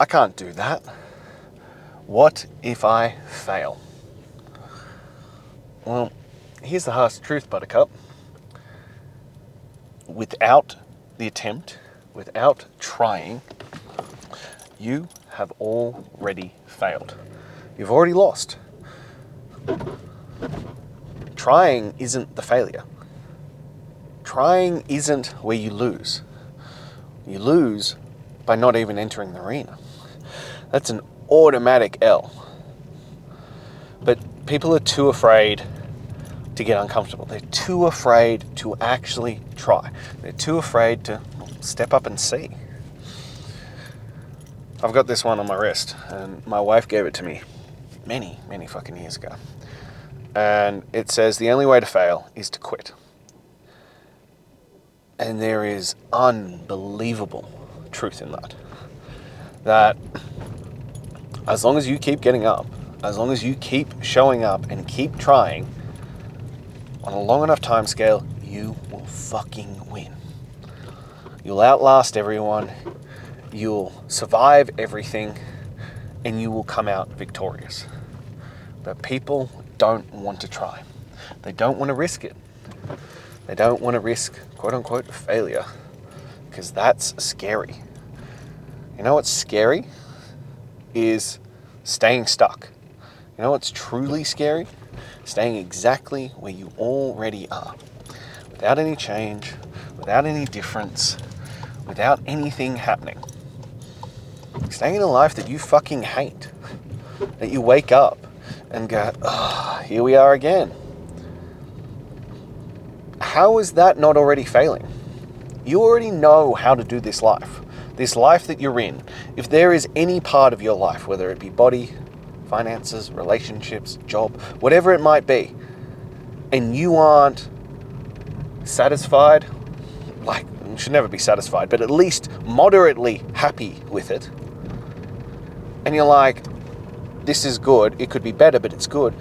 I can't do that. What if I fail? Well, here's the harsh truth, Buttercup. Without the attempt, without trying, you have already failed. You've already lost. Trying isn't the failure. Trying isn't where you lose. You lose by not even entering the arena. That's an automatic L. But people are too afraid to get uncomfortable. They're too afraid to actually try. They're too afraid to step up and see. I've got this one on my wrist, and my wife gave it to me many, many fucking years ago. And it says the only way to fail is to quit. And there is unbelievable truth in that. That as long as you keep getting up, as long as you keep showing up and keep trying, on a long enough time scale, you will fucking win. You'll outlast everyone, you'll survive everything, and you will come out victorious. But people don't want to try. They don't want to risk it. They don't want to risk, quote unquote, failure, because that's scary. You know what's scary? Is staying stuck. You know what's truly scary? Staying exactly where you already are. Without any change, without any difference, without anything happening. Staying in a life that you fucking hate. That you wake up and go, oh, here we are again. How is that not already failing? You already know how to do this life that you're in. If there is any part of your life, whether it be body, finances, relationships, job, whatever it might be, and you aren't satisfied, like, you should never be satisfied, but at least moderately happy with it, and you're like, this is good, it could be better, but it's good,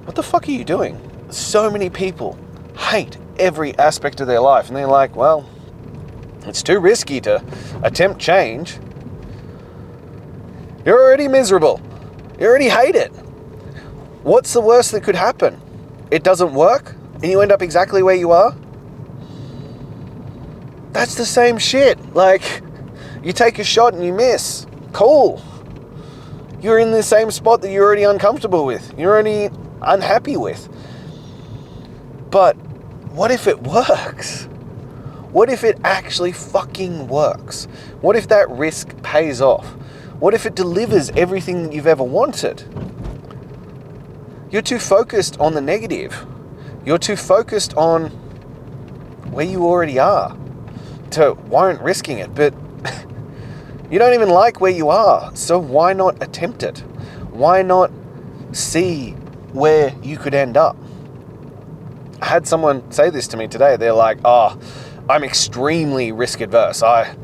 what the fuck are you doing? So many people hate every aspect of their life, and they're like, well, it's too risky to attempt change. You're already miserable. You already hate it. What's the worst that could happen? It doesn't work and you end up exactly where you are? That's the same shit. Like, you take a shot and you miss. Cool. You're in the same spot that you're already uncomfortable with. You're already unhappy with. But what if it works? What if it actually fucking works? What if that risk pays off? What if it delivers everything that you've ever wanted? You're too focused on the negative. You're too focused on where you already are to warrant risking it. But you don't even like where you are. So why not attempt it? Why not see where you could end up? I had someone say this to me today. They're like, oh, I'm extremely risk adverse. I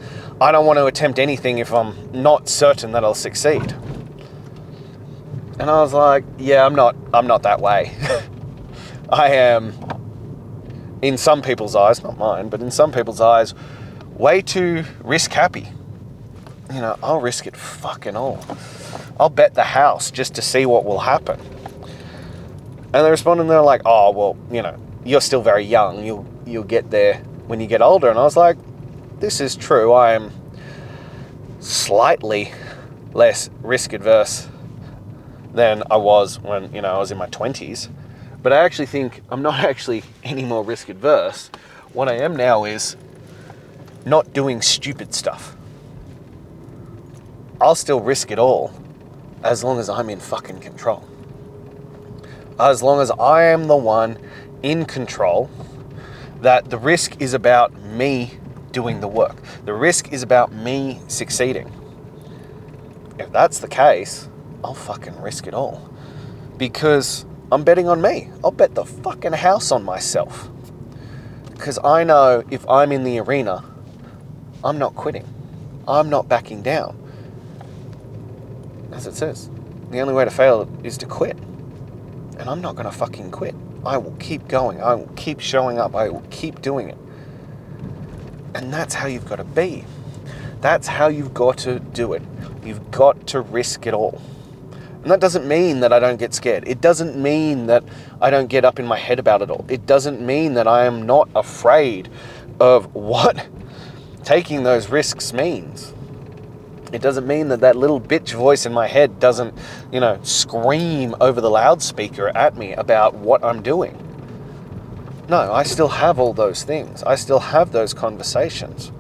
don't want to attempt anything if I'm not certain that I'll succeed. And I was like, yeah, I'm not that way. I am, in some people's eyes, not mine, but in some people's eyes, way too risk happy. You know, I'll risk it fucking all. I'll bet the house just to see what will happen. And they respond and they're like, oh, well, you know, you're still very young. You'll get there when you get older. And I was like, this is true. I am slightly less risk adverse than I was when, I was in my 20s. But I actually think I'm not actually any more risk adverse. What I am now is not doing stupid stuff. I'll still risk it all as long as I'm in fucking control. As long as I am the one in control, that the risk is about me doing the work. The risk is about me succeeding. If that's the case, I'll fucking risk it all. Because I'm betting on me. I'll bet the fucking house on myself. Because I know if I'm in the arena, I'm not quitting. I'm not backing down. As it says, the only way to fail is to quit. And I'm not going to fucking quit. I will keep going. I will keep showing up. I will keep doing it. And that's how you've got to be. That's how you've got to do it. You've got to risk it all. And that doesn't mean that I don't get scared. It doesn't mean that I don't get up in my head about it all. It doesn't mean that I am not afraid of what taking those risks means. It doesn't mean that that little bitch voice in my head doesn't, scream over the loudspeaker at me about what I'm doing. No, I still have all those things. I still have those conversations.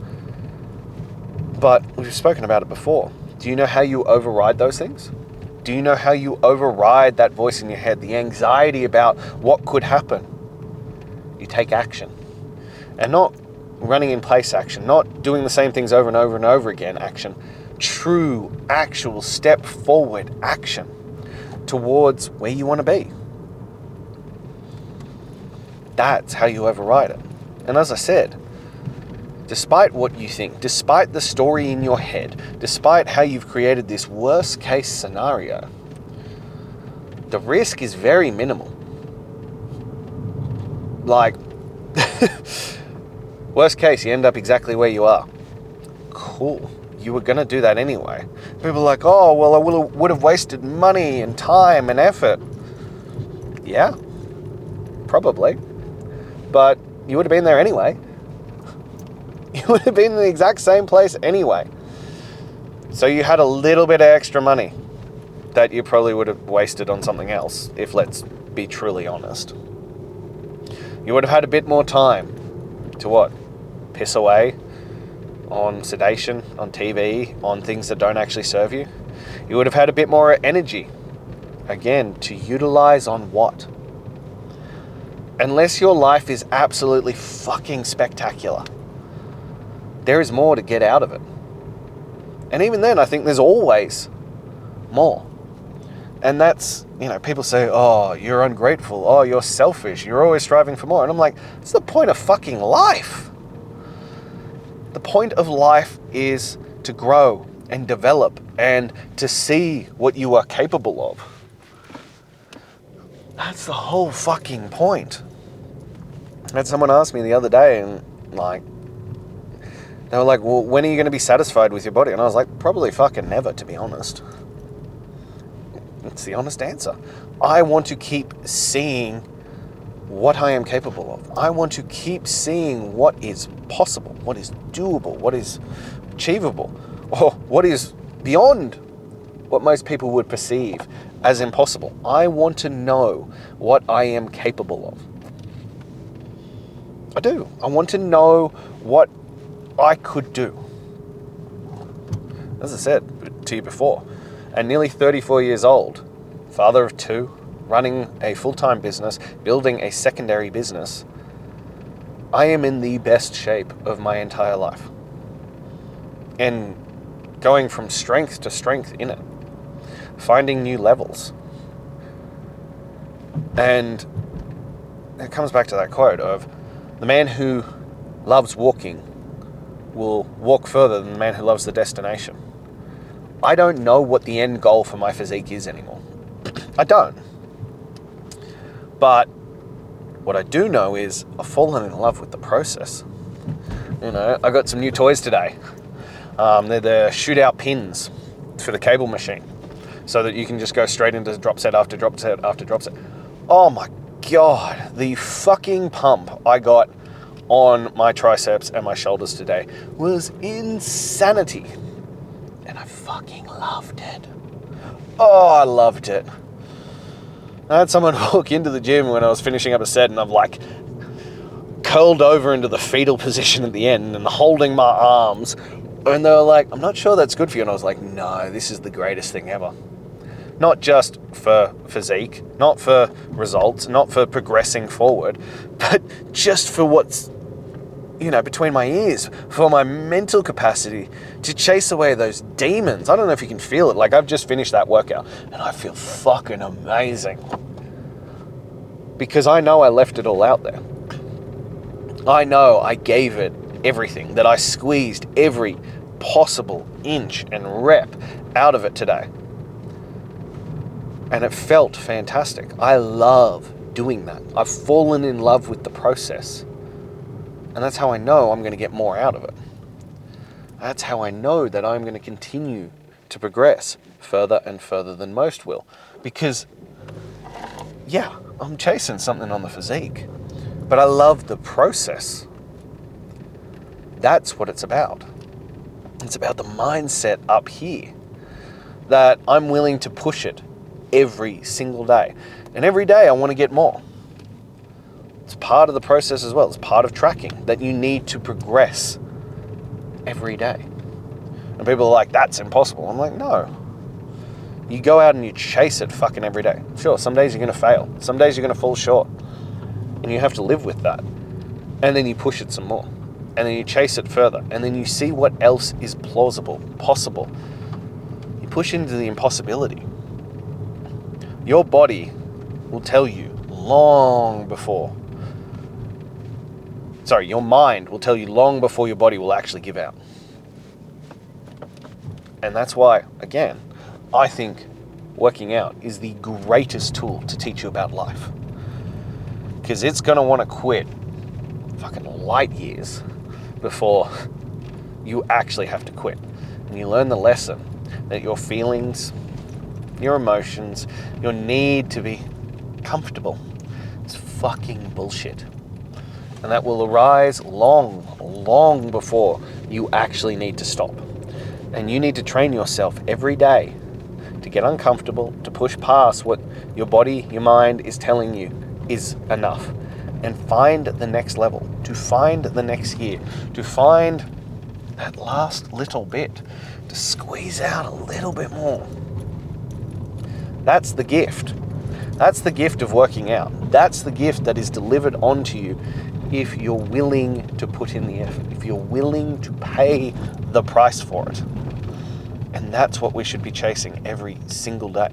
But we've spoken about it before. Do you know how you override those things? Do you know how you override that voice in your head, the anxiety about what could happen? You take action. And not running in place action, not doing the same things over and over and over again action. True, actual step forward action towards where you want to be. That's how you override it. And as I said, despite what you think, despite the story in your head, despite how you've created this worst case scenario, the risk is very minimal. Like, worst case, you end up exactly where you are. Cool. You were going to do that anyway. People are like, oh, well, I would have wasted money and time and effort. Yeah, probably. But you would have been there anyway. You would have been in the exact same place anyway. So you had a little bit of extra money that you probably would have wasted on something else, if let's be truly honest. You would have had a bit more time to what? Piss away on sedation, on TV, on things that don't actually serve you. You would have had a bit more energy, again, to utilize on what? Unless your life is absolutely fucking spectacular, there is more to get out of it. And even then, I think there's always more. And that's, people say, oh, you're ungrateful. Oh, you're selfish. You're always striving for more. And I'm like, it's the point of fucking life. The point of life is to grow and develop and to see what you are capable of. That's the whole fucking point. I had someone ask me the other day and they were like, well, when are you going to be satisfied with your body? And I was like, probably fucking never, to be honest. It's the honest answer. I want to keep seeing what I am capable of. I want to keep seeing what is possible, what is doable, what is achievable, or what is beyond what most people would perceive as impossible. I want to know what I am capable of. I do. I want to know what I could do. As I said to you before, at nearly 34 years old, father of two, running a full-time business, building a secondary business, I am in the best shape of my entire life. And going from strength to strength in it, finding new levels. And it comes back to that quote of, the man who loves walking will walk further than the man who loves the destination. I don't know what the end goal for my physique is anymore. I don't. But what I do know is I've fallen in love with the process. I got some new toys today. They're the shootout pins for the cable machine, so that you can just go straight into drop set after drop set after drop set. Oh my God, the fucking pump I got on my triceps and my shoulders today was insanity. And I fucking loved it. Oh, I loved it. I had someone walk into the gym when I was finishing up a set and I'm curled over into the fetal position at the end and holding my arms. And they were like, I'm not sure that's good for you. And I was like, no, this is the greatest thing ever. Not just for physique, not for results, not for progressing forward, but just for what's, between my ears, for my mental capacity to chase away those demons. I don't know if you can feel it. I've just finished that workout and I feel fucking amazing. Because I know I left it all out there. I know I gave it everything, that I squeezed every possible inch and rep out of it today. And it felt fantastic. I love doing that. I've fallen in love with the process. And that's how I know I'm going to get more out of it. That's how I know that I'm going to continue to progress further and further than most will. Because, yeah, I'm chasing something on the physique, but I love the process. That's what it's about. It's about the mindset up here, that I'm willing to push it every single day. And every day I want to get more. It's part of the process as well. It's part of tracking, that you need to progress every day. And people are like, that's impossible. I'm like, no. You go out and you chase it fucking every day. Sure, some days you're going to fail. Some days you're going to fall short. And you have to live with that. And then you push it some more. And then you chase it further. And then you see what else is plausible, possible. You push into the impossibility. Your body will tell you long before. Sorry, your mind will tell you long before your body will actually give out. And that's why, again, I think working out is the greatest tool to teach you about life. Because it's going to want to quit fucking light years before you actually have to quit. And you learn the lesson that your feelings, your emotions, your need to be comfortable is fucking bullshit. And that will arise long before you actually need to stop. And you need to train yourself every day to get uncomfortable, to push past what your body, your mind is telling you is enough, and find the next level, to find the next year, to find that last little bit, to squeeze out a little bit more. That's the gift. That's the gift of working out. That's the gift that is delivered onto you if you're willing to put in the effort, if you're willing to pay the price for it. And that's what we should be chasing every single day.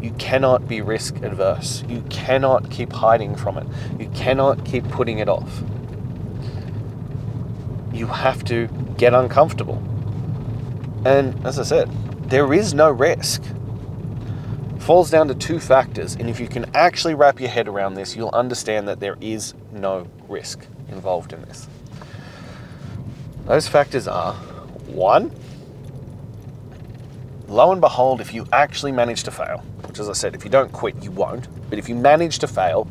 You cannot be risk adverse. You cannot keep hiding from it. You cannot keep putting it off. You have to get uncomfortable. And as I said, there is no risk. It falls down to two factors. And if you can actually wrap your head around this, you'll understand that there is no risk involved in this. Those factors are: one, lo and behold, if you actually manage to fail, which, as I said, if you don't quit, you won't, but if you manage to fail,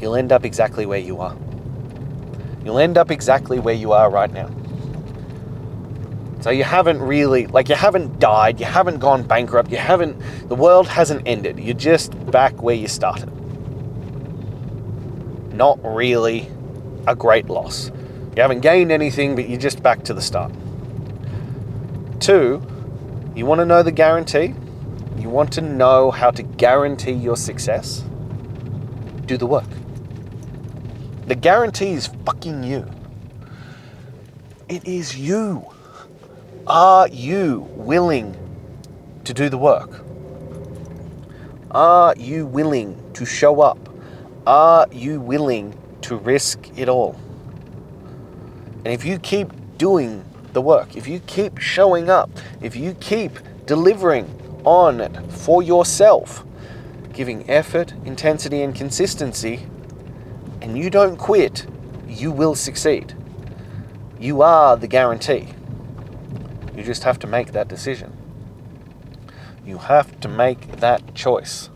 you'll end up exactly where you are. You'll end up exactly where you are right now. So you haven't really, you haven't died, you haven't gone bankrupt, the world hasn't ended. You're just back where you started. Not really a great loss. You haven't gained anything, but you're just back to the start. Two, you want to know the guarantee? You want to know how to guarantee your success? Do the work. The guarantee is fucking you. It is you. Are you willing to do the work? Are you willing to show up? Are you willing to risk it all? And if you keep doing the work, if you keep showing up, if you keep delivering on it for yourself, giving effort, intensity, and consistency, and you don't quit, you will succeed. You are the guarantee. You just have to make that decision. You have to make that choice.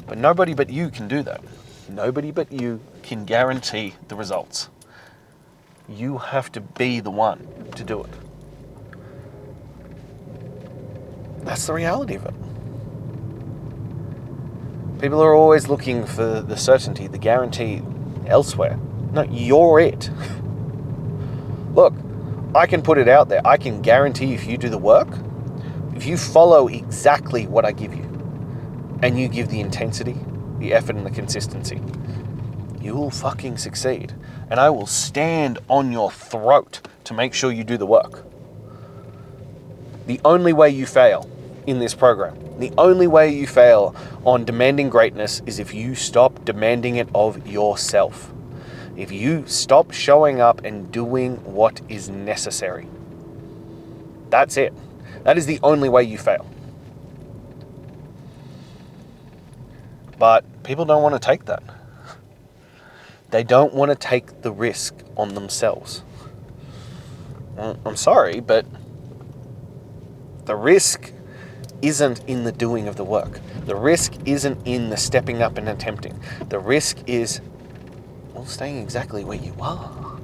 But nobody but you can do that. Nobody but you can guarantee the results. You have to be the one to do it. That's the reality of it. People are always looking for the certainty, the guarantee elsewhere. No, you're it. Look, I can put it out there. I can guarantee if you do the work, if you follow exactly what I give you, and you give the intensity, the effort, and the consistency, you will fucking succeed. And I will stand on your throat to make sure you do the work. The only way you fail in this program, the only way you fail on demanding greatness is if you stop demanding it of yourself. If you stop showing up and doing what is necessary. That's it. That is the only way you fail. But people don't want to take that. They don't want to take the risk on themselves. Well, I'm sorry, but the risk isn't in the doing of the work. The risk isn't in the stepping up and attempting. The risk is, well, staying exactly where you are.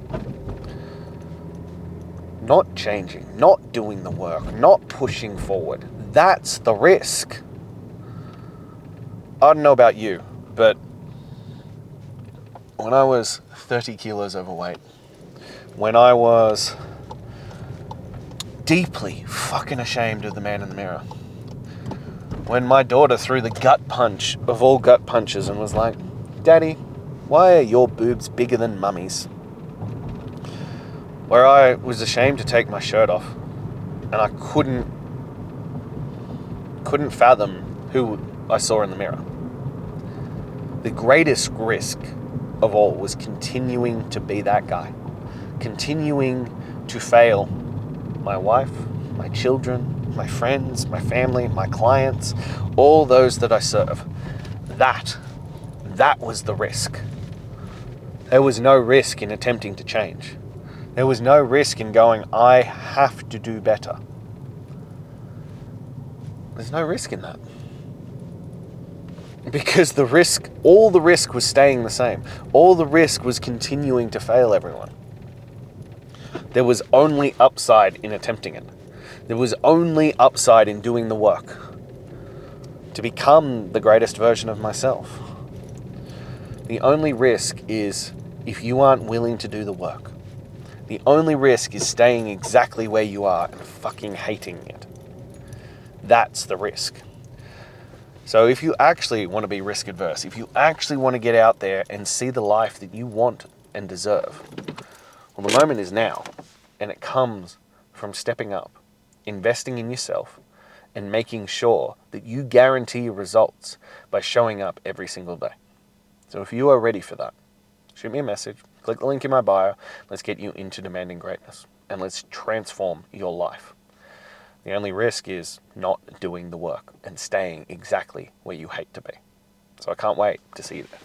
Not changing, not doing the work, not pushing forward. That's the risk. I don't know about you, but when I was 30 kilos overweight, when I was deeply fucking ashamed of the man in the mirror, when my daughter threw the gut punch of all gut punches and was like, Daddy, why are your boobs bigger than mummy's? Where I was ashamed to take my shirt off and I couldn't fathom who I saw in the mirror. The greatest risk of all was continuing to be that guy, continuing to fail my wife, my children, my friends, my family, my clients, all those that I serve. That was the risk. There was no risk in attempting to change. There was no risk in going, I have to do better. There's no risk in that. Because all the risk was staying the same. All the risk was continuing to fail everyone. There was only upside in attempting it. There was only upside in doing the work to become the greatest version of myself. The only risk is if you aren't willing to do the work. The only risk is staying exactly where you are and fucking hating it. That's the risk. So if you actually want to be risk adverse, if you actually want to get out there and see the life that you want and deserve, well, the moment is now, and it comes from stepping up, investing in yourself, and making sure that you guarantee results by showing up every single day. So if you are ready for that, shoot me a message, click the link in my bio, let's get you into demanding greatness, and let's transform your life. The only risk is not doing the work and staying exactly where you hate to be. So I can't wait to see you there.